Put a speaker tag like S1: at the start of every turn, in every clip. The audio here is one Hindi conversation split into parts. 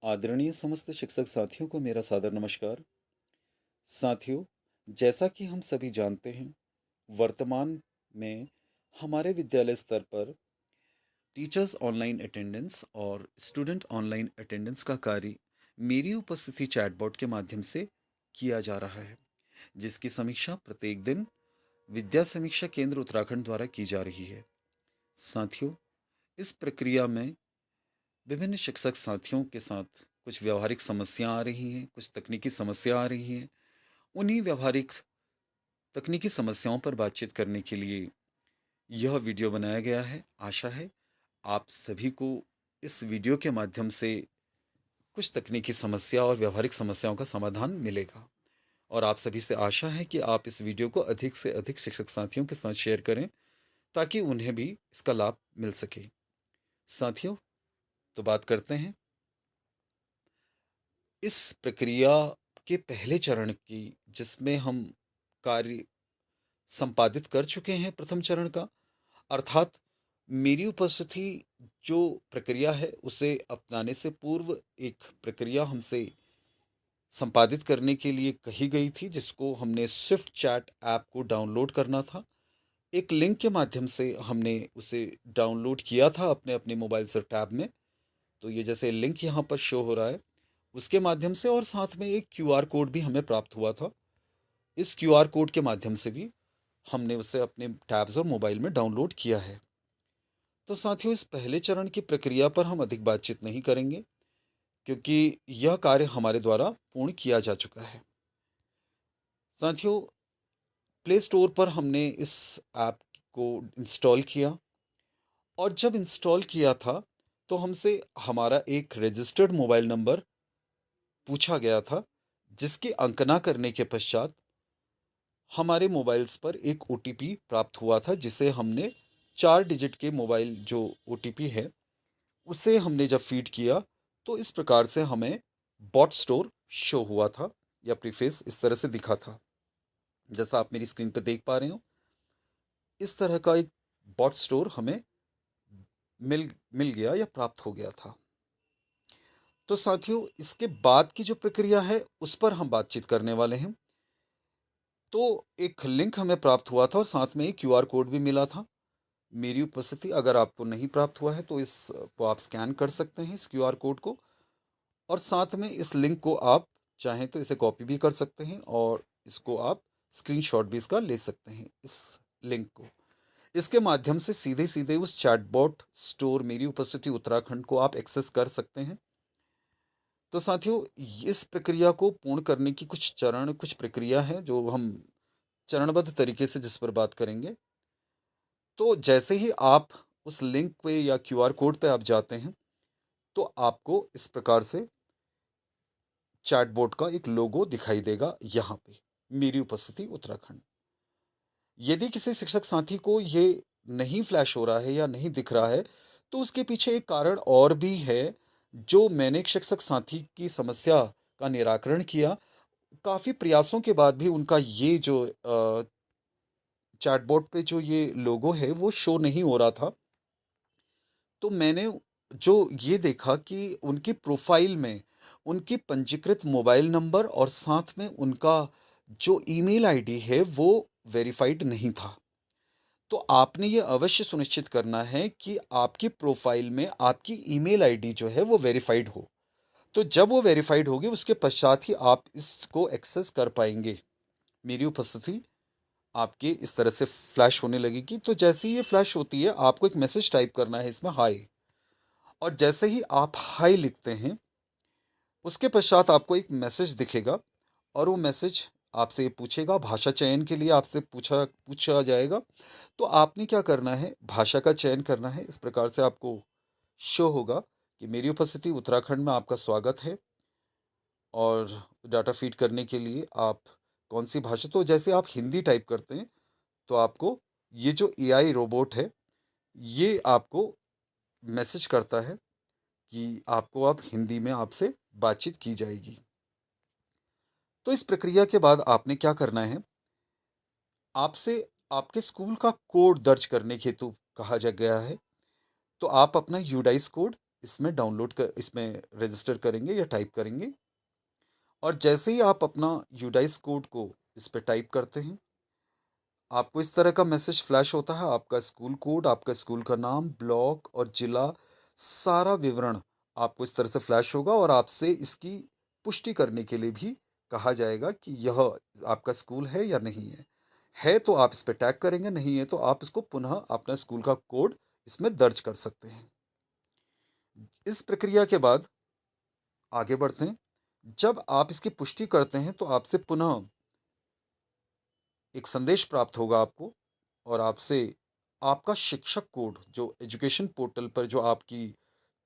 S1: आदरणीय समस्त शिक्षक साथियों को मेरा सादर नमस्कार। साथियों, जैसा कि हम सभी जानते हैं, वर्तमान में हमारे विद्यालय स्तर पर टीचर्स ऑनलाइन अटेंडेंस और स्टूडेंट ऑनलाइन अटेंडेंस का कार्य मेरी उपस्थिति चैटबॉट के माध्यम से किया जा रहा है, जिसकी समीक्षा प्रत्येक दिन विद्या समीक्षा केंद्र उत्तराखंड द्वारा की जा रही है। साथियों, इस प्रक्रिया में विभिन्न शिक्षक साथियों के साथ कुछ व्यावहारिक समस्या आ रही हैं, कुछ तकनीकी समस्या आ रही हैं। उन्हीं व्यावहारिक तकनीकी समस्याओं पर बातचीत करने के लिए यह वीडियो बनाया गया है। आशा है आप सभी को इस वीडियो के माध्यम से कुछ तकनीकी समस्या और व्यावहारिक समस्याओं का समाधान मिलेगा, और आप सभी से आशा है कि आप इस वीडियो को अधिक से अधिक शिक्षक साथियों के साथ शेयर करें ताकि उन्हें भी इसका लाभ मिल सके। साथियों, तो बात करते हैं इस प्रक्रिया के पहले चरण की, जिसमें हम कार्य संपादित कर चुके हैं। प्रथम चरण का अर्थात मेरी उपस्थिति जो प्रक्रिया है उसे अपनाने से पूर्व एक प्रक्रिया हमसे संपादित करने के लिए कही गई थी, जिसको हमने स्विफ्ट चैट ऐप को डाउनलोड करना था। एक लिंक के माध्यम से हमने उसे डाउनलोड किया था अपने अपने मोबाइल से टैब में। तो ये जैसे लिंक यहाँ पर शो हो रहा है, उसके माध्यम से, और साथ में एक क्यूआर कोड भी हमें प्राप्त हुआ था। इस क्यूआर कोड के माध्यम से भी हमने उसे अपने टैब्स और मोबाइल में डाउनलोड किया है। तो साथियों, इस पहले चरण की प्रक्रिया पर हम अधिक बातचीत नहीं करेंगे, क्योंकि यह कार्य हमारे द्वारा पूर्ण किया जा चुका है। साथियों, प्ले स्टोर पर हमने इस ऐप को इंस्टॉल किया, और जब इंस्टॉल किया था तो हमसे हमारा एक रजिस्टर्ड मोबाइल नंबर पूछा गया था, जिसकी अंकना करने के पश्चात हमारे मोबाइल्स पर एक ओटीपी प्राप्त हुआ था, जिसे हमने 4 डिजिट के मोबाइल जो ओटीपी है उसे हमने जब फीड किया तो इस प्रकार से हमें बॉट स्टोर शो हुआ था, या प्रीफेस इस तरह से दिखा था, जैसा आप मेरी स्क्रीन पर देख पा रहे हो। इस तरह का एक बॉट स्टोर हमें मिल मिल गया या प्राप्त हो गया था। तो साथियों, इसके बाद की जो प्रक्रिया है उस पर हम बातचीत करने वाले हैं। तो एक लिंक हमें प्राप्त हुआ था और साथ में एक क्यूआर कोड भी मिला था। मेरी उपस्थिति अगर आपको नहीं प्राप्त हुआ है तो इस को आप स्कैन कर सकते हैं, इस क्यूआर कोड को, और साथ में इस लिंक को आप चाहें तो इसे कॉपी भी कर सकते हैं, और इसको आप स्क्रीनशॉट भी इसका ले सकते हैं, इस लिंक को। इसके माध्यम से सीधे सीधे उस चैटबॉट स्टोर मेरी उपस्थिति उत्तराखंड को आप एक्सेस कर सकते हैं। तो साथियों, इस प्रक्रिया को पूर्ण करने की कुछ चरण, कुछ प्रक्रिया है जो हम चरणबद्ध तरीके से जिस पर बात करेंगे। तो जैसे ही आप उस लिंक पे या क्यूआर कोड पे आप जाते हैं तो आपको इस प्रकार से चैटबॉट का एक लोगो दिखाई देगा यहाँ पे, मेरी उपस्थिति उत्तराखंड। यदि किसी शिक्षक साथी को ये नहीं फ्लैश हो रहा है या नहीं दिख रहा है, तो उसके पीछे एक कारण और भी है, जो मैंने एक शिक्षक साथी की समस्या का निराकरण किया। काफ़ी प्रयासों के बाद भी उनका ये जो चैटबॉट पे जो ये लोगो है वो शो नहीं हो रहा था। तो मैंने जो ये देखा कि उनकी प्रोफाइल में उनकी पंजीकृत मोबाइल नंबर और साथ में उनका जो ईमेल आईडी है वो वेरीफाइड नहीं था। तो आपने ये अवश्य सुनिश्चित करना है कि आपकी प्रोफाइल में आपकी ईमेल आईडी जो है वो वेरीफाइड हो। तो जब वो वेरीफाइड होगी उसके पश्चात ही आप इसको एक्सेस कर पाएंगे। मेरी उपस्थिति आपके इस तरह से फ्लैश होने लगेगी। तो जैसे ही ये फ्लैश होती है आपको एक मैसेज टाइप करना है इसमें, हाय। और जैसे ही आप हाय लिखते हैं उसके पश्चात आपको एक मैसेज दिखेगा, और वो मैसेज आपसे ये पूछेगा, भाषा चयन के लिए आपसे पूछा पूछा जाएगा। तो आपने क्या करना है, भाषा का चयन करना है। इस प्रकार से आपको शो होगा कि मेरी उपस्थिति उत्तराखंड में आपका स्वागत है, और डाटा फीड करने के लिए आप कौन सी भाषा, तो जैसे आप हिंदी टाइप करते हैं तो आपको ये जो एआई रोबोट है ये आपको मैसेज करता है कि आपको अब हिंदी में आपसे बातचीत की जाएगी। तो इस प्रक्रिया के बाद आपने क्या करना है, आपसे आपके स्कूल का कोड दर्ज करने के हेतु कहा जा गया है। तो आप अपना यूडाइस कोड इसमें इसमें रजिस्टर करेंगे या टाइप करेंगे। और जैसे ही आप अपना यूडाइस कोड को इस पे टाइप करते हैं, आपको इस तरह का मैसेज फ्लैश होता है। आपका स्कूल कोड, आपका स्कूल का नाम, ब्लॉक और जिला, सारा विवरण आपको इस तरह से फ्लैश होगा और आपसे इसकी पुष्टि करने के लिए भी कहा जाएगा कि यह आपका स्कूल है या नहीं है। है तो आप इस पे टैग करेंगे, नहीं है तो आप इसको पुनः अपना स्कूल का कोड इसमें दर्ज कर सकते हैं। इस प्रक्रिया के बाद आगे बढ़ते हैं। जब आप इसकी पुष्टि करते हैं तो आपसे पुनः एक संदेश प्राप्त होगा आपको, और आपसे आपका शिक्षक कोड, जो एजुकेशन पोर्टल पर जो आपकी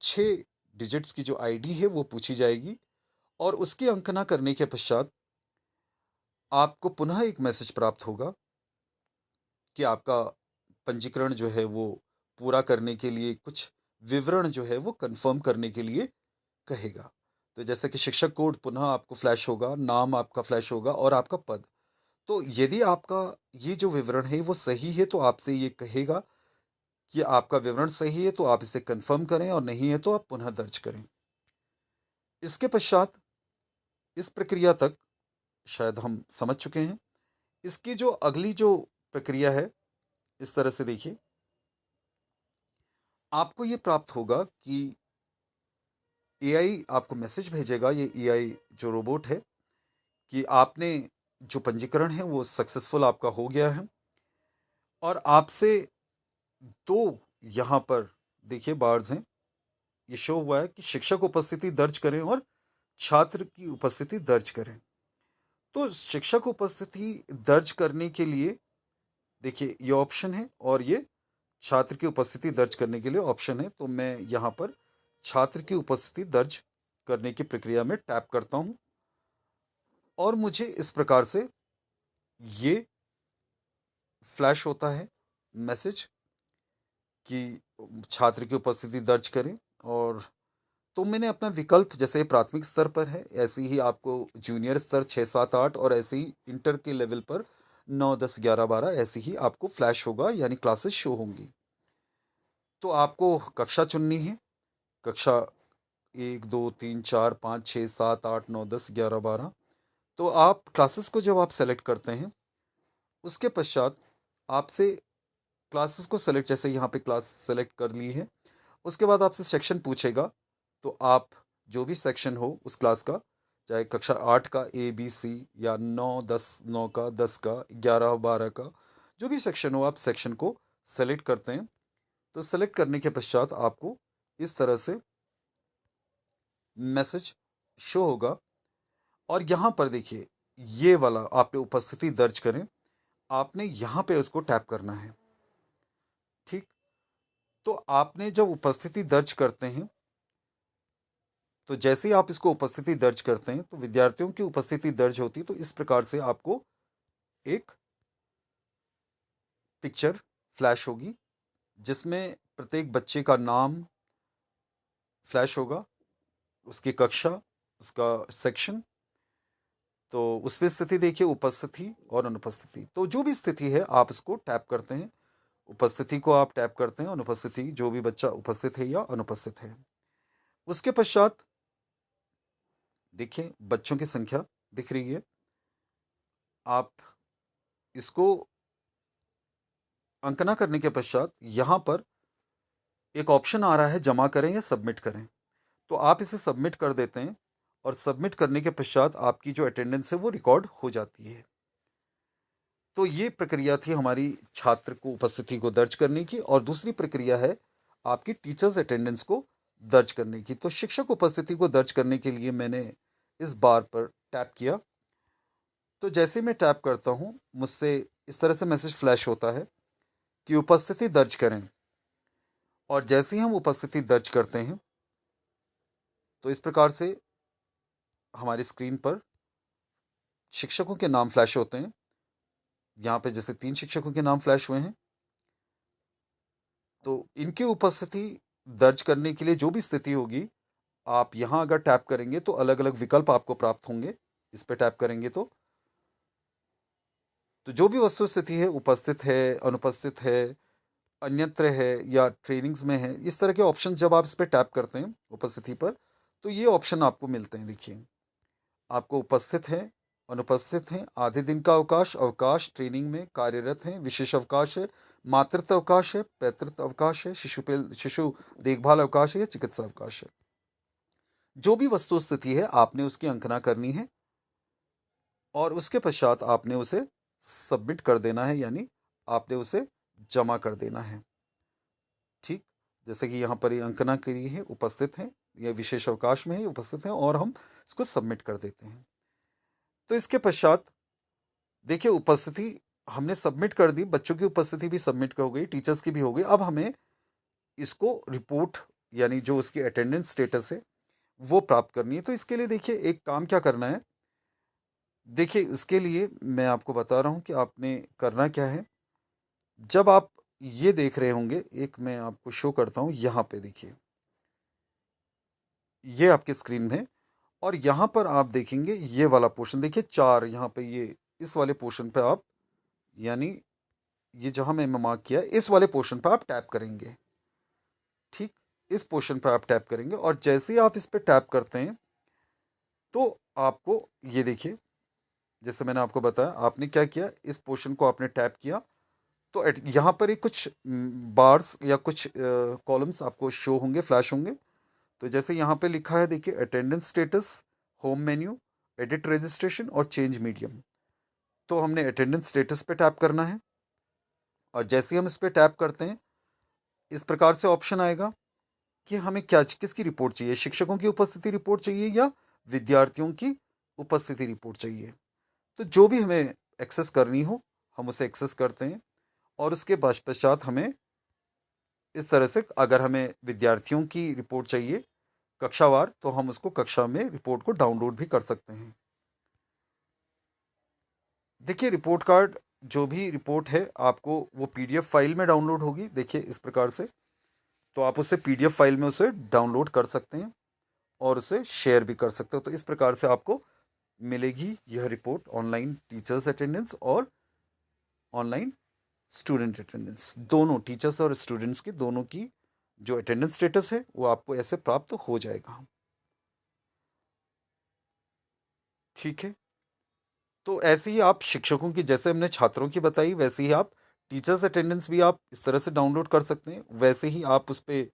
S1: 6 डिजिट्स की जो आईडी है वो पूछी जाएगी। और उसकी अंकना करने के पश्चात आपको पुनः एक मैसेज प्राप्त होगा कि आपका पंजीकरण जो है वो पूरा करने के लिए कुछ विवरण जो है वो कंफर्म करने के लिए कहेगा। तो जैसे कि शिक्षक कोड पुनः आपको फ्लैश होगा, नाम आपका फ्लैश होगा और आपका पद। तो यदि आपका ये जो विवरण है वो सही है तो आपसे ये कहेगा कि आपका विवरण सही है तो आप इसे कंफर्म करें, और नहीं है तो आप पुनः दर्ज करें। इसके पश्चात इस प्रक्रिया तक शायद हम समझ चुके हैं। इसकी जो अगली जो प्रक्रिया है, इस तरह से देखिए, आपको ये प्राप्त होगा कि एआई आपको मैसेज भेजेगा, ये एआई जो रोबोट है, कि आपने जो पंजीकरण है वो सक्सेसफुल आपका हो गया है। और आपसे दो यहाँ पर देखिए बार्स हैं, ये शो हुआ है कि शिक्षक उपस्थिति दर्ज करें और छात्र की उपस्थिति दर्ज करें। तो शिक्षक उपस्थिति दर्ज करने के लिए देखिए ये ऑप्शन है, और ये छात्र की उपस्थिति दर्ज करने के लिए ऑप्शन है। तो मैं यहाँ पर छात्र की उपस्थिति दर्ज करने की प्रक्रिया में टैप करता हूँ, और मुझे इस प्रकार से ये फ्लैश होता है मैसेज कि छात्र की उपस्थिति दर्ज करें। और तो मैंने अपना विकल्प, जैसे प्राथमिक स्तर पर है ऐसे ही आपको जूनियर स्तर 6, 7, 8 और ऐसे ही इंटर के लेवल पर 9, 10, 11, 12 ऐसे ही आपको फ्लैश होगा, यानी क्लासेस शो होंगी। तो आपको कक्षा चुननी है, कक्षा 1, 2, 3, 4, 5, 6, 7, 8, 9, 10, 11, 12। तो आप क्लासेस को जब आप सेलेक्ट करते हैं, उसके पश्चात आपसे क्लासेस को सेलेक्ट, जैसे यहाँ पे क्लास सेलेक्ट कर ली है, उसके बाद आपसे सेक्शन पूछेगा। तो आप जो भी सेक्शन हो उस क्लास का, चाहे कक्षा 8 का ABC, या 9, 10, 9 का, 10 का, 11, 12 का, जो भी सेक्शन हो आप सेक्शन को सेलेक्ट करते हैं। तो सेलेक्ट करने के पश्चात आपको इस तरह से मैसेज शो होगा। और यहाँ पर देखिए, ये वाला आपने उपस्थिति दर्ज करें, आपने यहाँ पे उसको टैप करना है। ठीक, तो आपने जब उपस्थिति दर्ज करते हैं, तो जैसे ही आप इसको उपस्थिति दर्ज करते हैं तो विद्यार्थियों की उपस्थिति दर्ज होती है। तो इस प्रकार से आपको एक पिक्चर फ्लैश होगी, जिसमें प्रत्येक बच्चे का नाम फ्लैश होगा, उसकी कक्षा, उसका सेक्शन। तो उसमें स्थिति देखिए, उपस्थिति और अनुपस्थिति। तो जो भी स्थिति है आप इसको टैप करते हैं, उपस्थिति को आप टैप करते हैं, अनुपस्थिति जो भी बच्चा उपस्थित है या अनुपस्थित है। उसके पश्चात देखिए बच्चों की संख्या दिख रही है। आप इसको अंकना करने के पश्चात यहाँ पर एक ऑप्शन आ रहा है, जमा करें या सबमिट करें। तो आप इसे सबमिट कर देते हैं, और सबमिट करने के पश्चात आपकी जो अटेंडेंस है वो रिकॉर्ड हो जाती है। तो ये प्रक्रिया थी हमारी छात्र को उपस्थिति को दर्ज करने की। और दूसरी प्रक्रिया है आपकी टीचर्स अटेंडेंस को दर्ज करने की। तो शिक्षक उपस्थिति को दर्ज करने के लिए मैंने इस बार पर टैप किया। तो जैसे मैं टैप करता हूँ, मुझसे इस तरह से मैसेज फ्लैश होता है कि उपस्थिति दर्ज करें। और जैसे ही हम उपस्थिति दर्ज करते हैं, तो इस प्रकार से हमारी स्क्रीन पर शिक्षकों के नाम फ्लैश होते हैं। यहाँ पे जैसे 3 शिक्षकों के नाम फ्लैश हुए हैं। तो इनकी उपस्थिति दर्ज करने के लिए जो भी स्थिति होगी, आप यहाँ अगर टैप करेंगे तो अलग अलग विकल्प आपको प्राप्त होंगे। इस पे टैप करेंगे तो जो भी वस्तु स्थिति है, उपस्थित है, अनुपस्थित है, अन्यत्र है या ट्रेनिंग्स में है, इस तरह के ऑप्शन जब आप इस पर टैप करते हैं उपस्थिति पर, तो ये ऑप्शन आपको मिलते हैं। देखिए, आपको उपस्थित हैं, अनुपस्थित हैं, आधे दिन का अवकाश, अवकाश, ट्रेनिंग में कार्यरत हैं, विशेष अवकाश है, मातृत्व अवकाश है, पैतृत्व अवकाश है, शिशु देखभाल अवकाश है या चिकित्सा अवकाश है। जो भी वस्तु स्थिति है आपने उसकी अंकना करनी है और उसके पश्चात आपने उसे सबमिट कर देना है, यानी आपने उसे जमा कर देना है। ठीक, जैसे कि यहाँ पर ये अंकना करी है, उपस्थित हैं, या विशेष अवकाश में है, उपस्थित हैं, और हम इसको सबमिट कर देते हैं। तो इसके पश्चात देखिए, उपस्थिति हमने सबमिट कर दी, बच्चों की उपस्थिति भी सबमिट हो गई, टीचर्स की भी हो गई। अब हमें इसको रिपोर्ट, यानी जो उसकी अटेंडेंस स्टेटस है वो प्राप्त करनी है। तो इसके लिए देखिए एक काम क्या करना है। देखिए, इसके लिए मैं आपको बता रहा हूँ कि आपने करना क्या है। जब आप ये देख रहे होंगे, एक मैं आपको शो करता हूँ, यहाँ पे देखिए, ये आपके स्क्रीन में, और यहाँ पर आप देखेंगे ये वाला पोर्शन, देखिए 4, यहाँ पे ये इस वाले पोर्शन पे आप, यानी ये जहाँ मैं मार्क किया, इस वाले पोर्शन पे आप टैप करेंगे। ठीक, इस पोर्शन पे आप टैप करेंगे, और जैसे ही आप इस पे टैप करते हैं तो आपको ये देखिए, जैसे मैंने आपको बताया, आपने क्या किया, इस पोर्शन को आपने टैप किया, तो यहाँ पर ही कुछ बार्स या कुछ कॉलम्स आपको शो होंगे, फ्लैश होंगे। तो जैसे यहाँ पे लिखा है, देखिए, attendance status, home menu, edit registration और चेंज मीडियम। तो हमने अटेंडेंस स्टेटस पे टैप करना है, और जैसे ही हम इस पे टैप करते हैं, इस प्रकार से ऑप्शन आएगा कि हमें क्या, किसकी रिपोर्ट चाहिए, शिक्षकों की उपस्थिति रिपोर्ट चाहिए या विद्यार्थियों की उपस्थिति रिपोर्ट चाहिए। तो जो भी हमें एक्सेस करनी हो हम उसे एक्सेस करते हैं, और उसके पश्चात हमें इस तरह से, अगर हमें विद्यार्थियों की रिपोर्ट चाहिए कक्षावार, तो हम उसको कक्षा में रिपोर्ट को डाउनलोड भी कर सकते हैं। देखिए, रिपोर्ट कार्ड, जो भी रिपोर्ट है आपको वो पीडीएफ फाइल में डाउनलोड होगी, देखिए इस प्रकार से। तो आप उसे पीडीएफ फाइल में उसे डाउनलोड कर सकते हैं और उसे शेयर भी कर सकते हो। तो इस प्रकार से आपको मिलेगी यह रिपोर्ट, ऑनलाइन टीचर्स अटेंडेंस और ऑनलाइन स्टूडेंट अटेंडेंस, दोनों टीचर्स और स्टूडेंट्स की, दोनों की जो अटेंडेंस स्टेटस है वो आपको ऐसे प्राप्त हो जाएगा। ठीक है, तो ऐसे ही आप शिक्षकों की, जैसे हमने छात्रों की बताई, वैसे ही आप टीचर्स अटेंडेंस भी आप इस तरह से डाउनलोड कर सकते हैं। वैसे ही आप उस पर,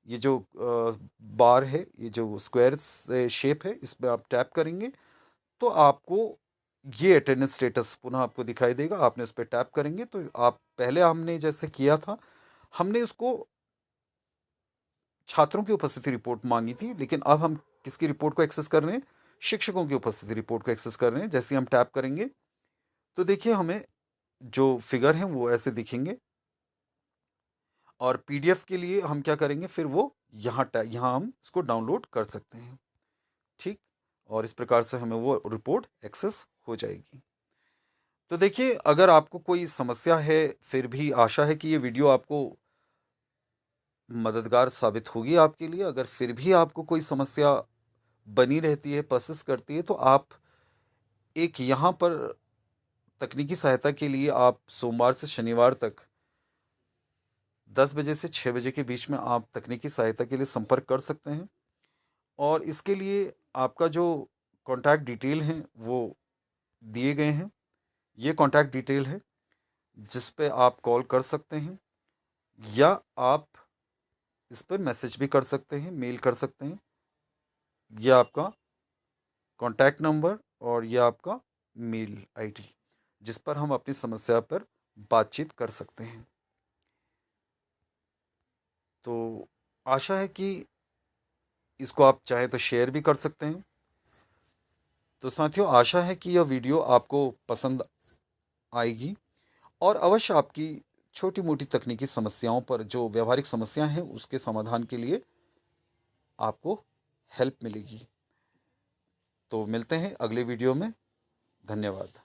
S1: ये जो बार है, ये जो स्क्वायर शेप है, इस पर आप टैप करेंगे तो आपको ये अटेंडेंस स्टेटस पुनः आपको दिखाई देगा। आपने उस पर टैप करेंगे तो आप, पहले हमने जैसे किया था, हमने उसको छात्रों की उपस्थिति रिपोर्ट मांगी थी, लेकिन अब हम किसकी रिपोर्ट को एक्सेस कर रहे हैं, शिक्षकों की उपस्थिति रिपोर्ट को एक्सेस कर रहे हैं। जैसे हम टैप करेंगे तो देखिए हमें जो फिगर हैं वो ऐसे दिखेंगे, और पीडीएफ के लिए हम क्या करेंगे, फिर वो यहाँ हम इसको डाउनलोड कर सकते हैं। ठीक, और इस प्रकार से हमें वो रिपोर्ट एक्सेस हो जाएगी। तो देखिए, अगर आपको कोई समस्या है, फिर भी आशा है कि ये वीडियो आपको मददगार साबित होगी आपके लिए। अगर फिर भी आपको कोई समस्या बनी रहती है, परसिस्ट करती है, तो आप एक यहाँ पर तकनीकी सहायता के लिए आप सोमवार से शनिवार तक 10 बजे से 6 बजे के बीच में आप तकनीकी सहायता के लिए संपर्क कर सकते हैं। और इसके लिए आपका जो कॉन्टैक्ट डिटेल हैं वो दिए गए हैं। ये कॉन्टैक्ट डिटेल है जिस पे आप कॉल कर सकते हैं, या आप इस पर मैसेज भी कर सकते हैं, मेल कर सकते हैं। ये आपका कॉन्टैक्ट नंबर और ये आपका मेल आईडी, जिस पर हम अपनी समस्या पर बातचीत कर सकते हैं। तो आशा है कि इसको आप चाहें तो शेयर भी कर सकते हैं। तो साथियों, आशा है कि यह वीडियो आपको पसंद आएगी, और अवश्य आपकी छोटी मोटी तकनीकी समस्याओं पर, जो व्यवहारिक समस्याएं हैं, उसके समाधान के लिए आपको हेल्प मिलेगी। तो मिलते हैं अगले वीडियो में। धन्यवाद।